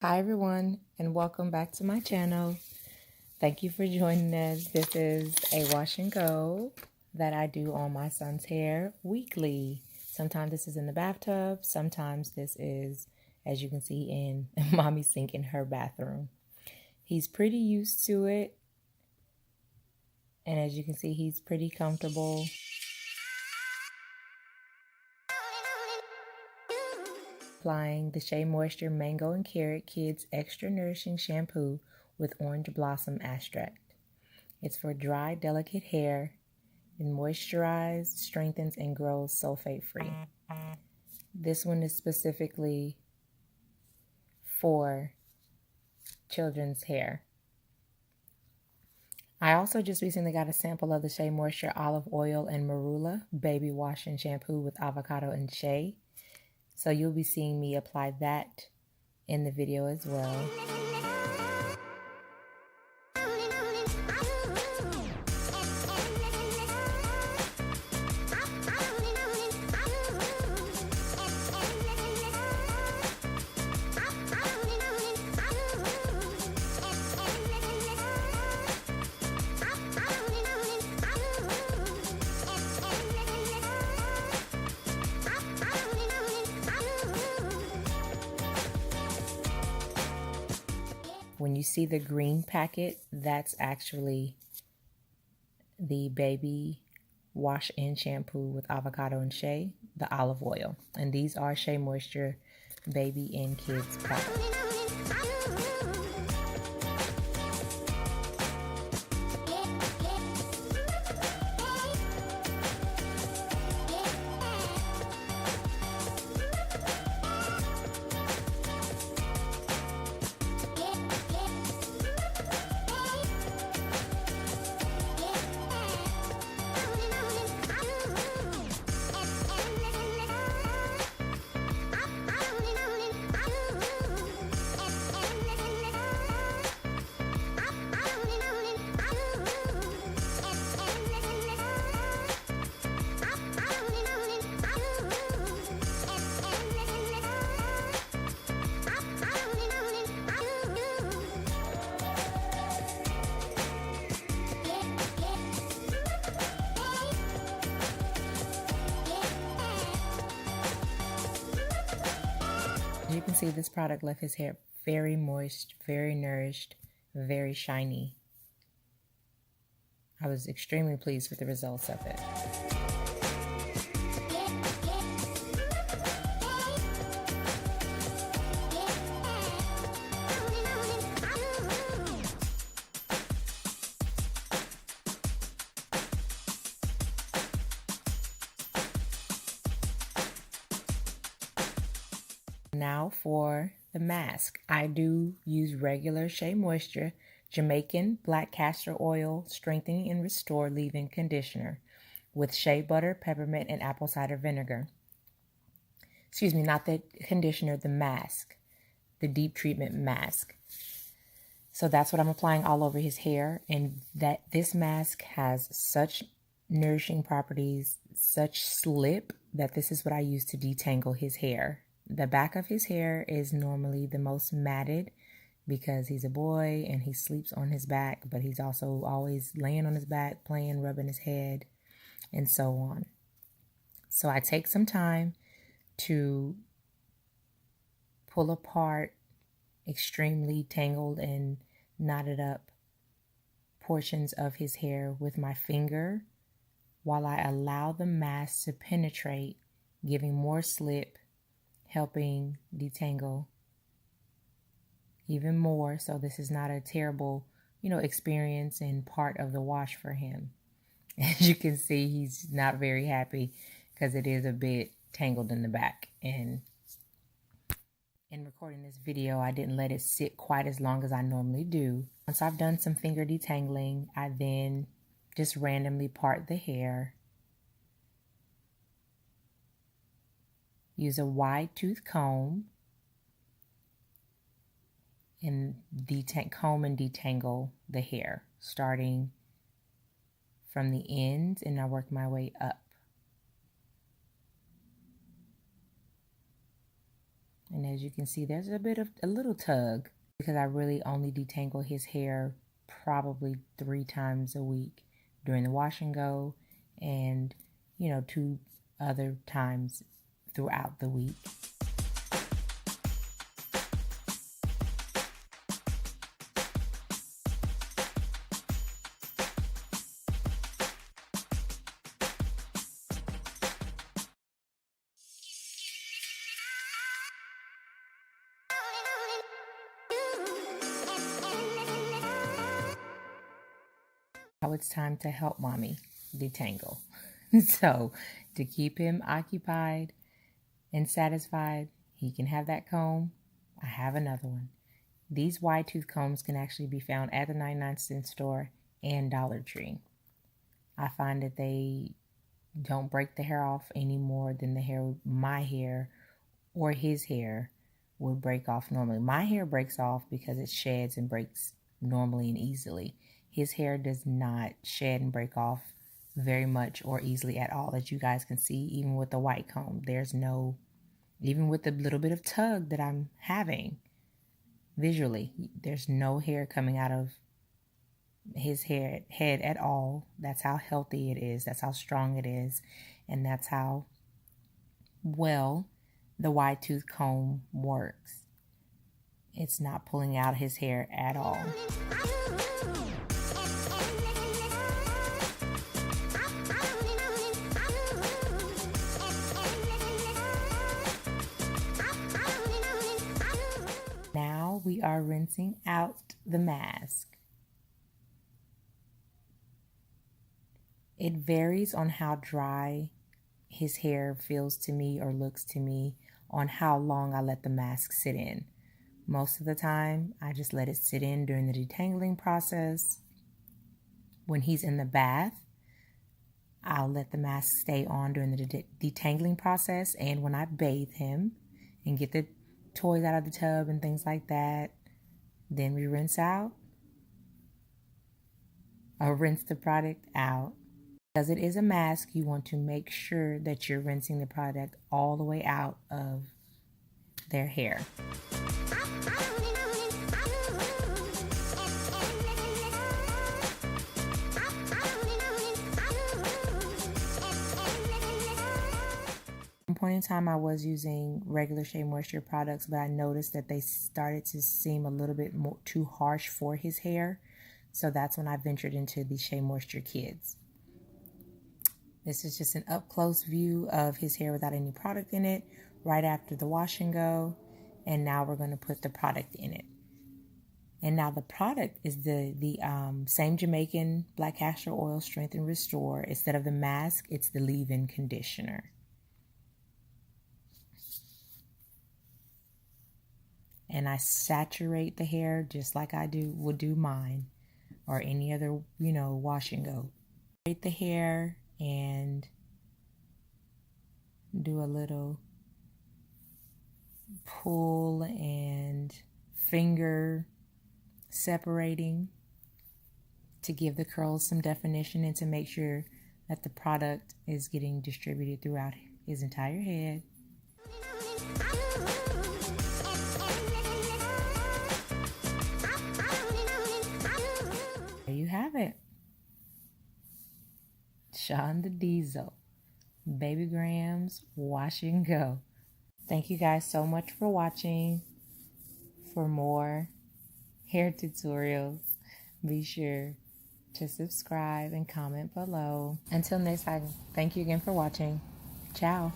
Hi everyone, and welcome back to my channel. Thank you for joining us. This is a wash and go that I do on my son's hair weekly. Sometimes this is in the bathtub, sometimes this is, as you can see, in mommy's sink in her bathroom. He's pretty used to it, and as you can see, he's pretty comfortable. Applying the Shea Moisture Mango and Carrot Kids Extra Nourishing Shampoo with Orange Blossom Extract. It's for dry, delicate hair. It moisturizes, strengthens, and grows sulfate-free. This one is specifically for children's hair. I also just recently got a sample of the Shea Moisture Olive Oil and Marula Baby Wash and Shampoo with Avocado and Shea. So you'll be seeing me apply that in the video as well. When you see the green packet, that's actually the baby wash and shampoo with avocado and shea, the olive oil. And these are Shea Moisture baby and kids products. You can see this product left his hair very moist, very nourished, very shiny. I was extremely pleased with the results of it. Now for the mask. I do use regular Shea Moisture Jamaican black castor oil strengthening and restore leave-in conditioner with shea butter, peppermint, and apple cider vinegar. Excuse me, not the conditioner, the mask, the deep treatment mask. So that's what I'm applying all over his hair, and this mask has such nourishing properties, such slip, that this is what I use to detangle his hair. The back of his hair is normally the most matted because he's a boy and he sleeps on his back, but he's also always laying on his back, playing, rubbing his head, and so on. So I take some time to pull apart extremely tangled and knotted up portions of his hair with my finger while I allow the mask to penetrate, giving more slip, helping detangle even more. So this is not a terrible, experience and part of the wash for him. As you can see, he's not very happy because it is a bit tangled in the back. And in recording this video, I didn't let it sit quite as long as I normally do. Once I've done some finger detangling, I then just randomly part the hair. Use a wide tooth comb and comb and detangle the hair, starting from the ends, and I work my way up. And as you can see, there's a little tug because I really only detangle his hair probably 3 times a week during the wash and go, and 2 other times throughout the week. Now it's time to help mommy detangle. So to keep him occupied and satisfied, he can have that comb. I have another one. These wide tooth combs can actually be found at the 99-cent store and Dollar Tree. I find that they don't break the hair off any more than my hair or his hair would break off normally. My hair breaks off because it sheds and breaks normally and easily. His hair does not shed and break off very much or easily at all, as you guys can see. Even with the white comb, even with the little bit of tug that I'm having visually, there's no hair coming out of his head at all. That's how healthy it is. That's how strong it is. And that's how well the wide tooth comb works. It's not pulling out his hair at all. Now we are rinsing out the mask. It varies on how dry his hair feels to me or looks to me on how long I let the mask sit in. Most of the time, I just let it sit in during the detangling process. When he's in the bath, I'll let the mask stay on during the detangling process. And when I bathe him and get the toys out of the tub and things like that, then we rinse out or rinse the product out. Because it is a mask, you want to make sure that you're rinsing the product all the way out of their hair. At one point in time, I was using regular Shea Moisture products, but I noticed that they started to seem a little bit more too harsh for his hair. So that's when I ventured into the Shea Moisture Kids. This is just an up-close view of his hair without any product in it, right after the wash and go. And now we're going to put the product in it. And now the product is the same Jamaican black castor oil strength and restore. Instead of the mask, it's the leave-in conditioner. And I saturate the hair just like I would do mine or any other, wash and go. Saturate the hair and do a little pull and finger separating to give the curls some definition and to make sure that the product is getting distributed throughout his entire head. There you have it. Sean the Diesel, Baby Graham's Wash and Go. Thank you guys so much for watching. For more hair tutorials, be sure to subscribe and comment below. Until next time, thank you again for watching. Ciao.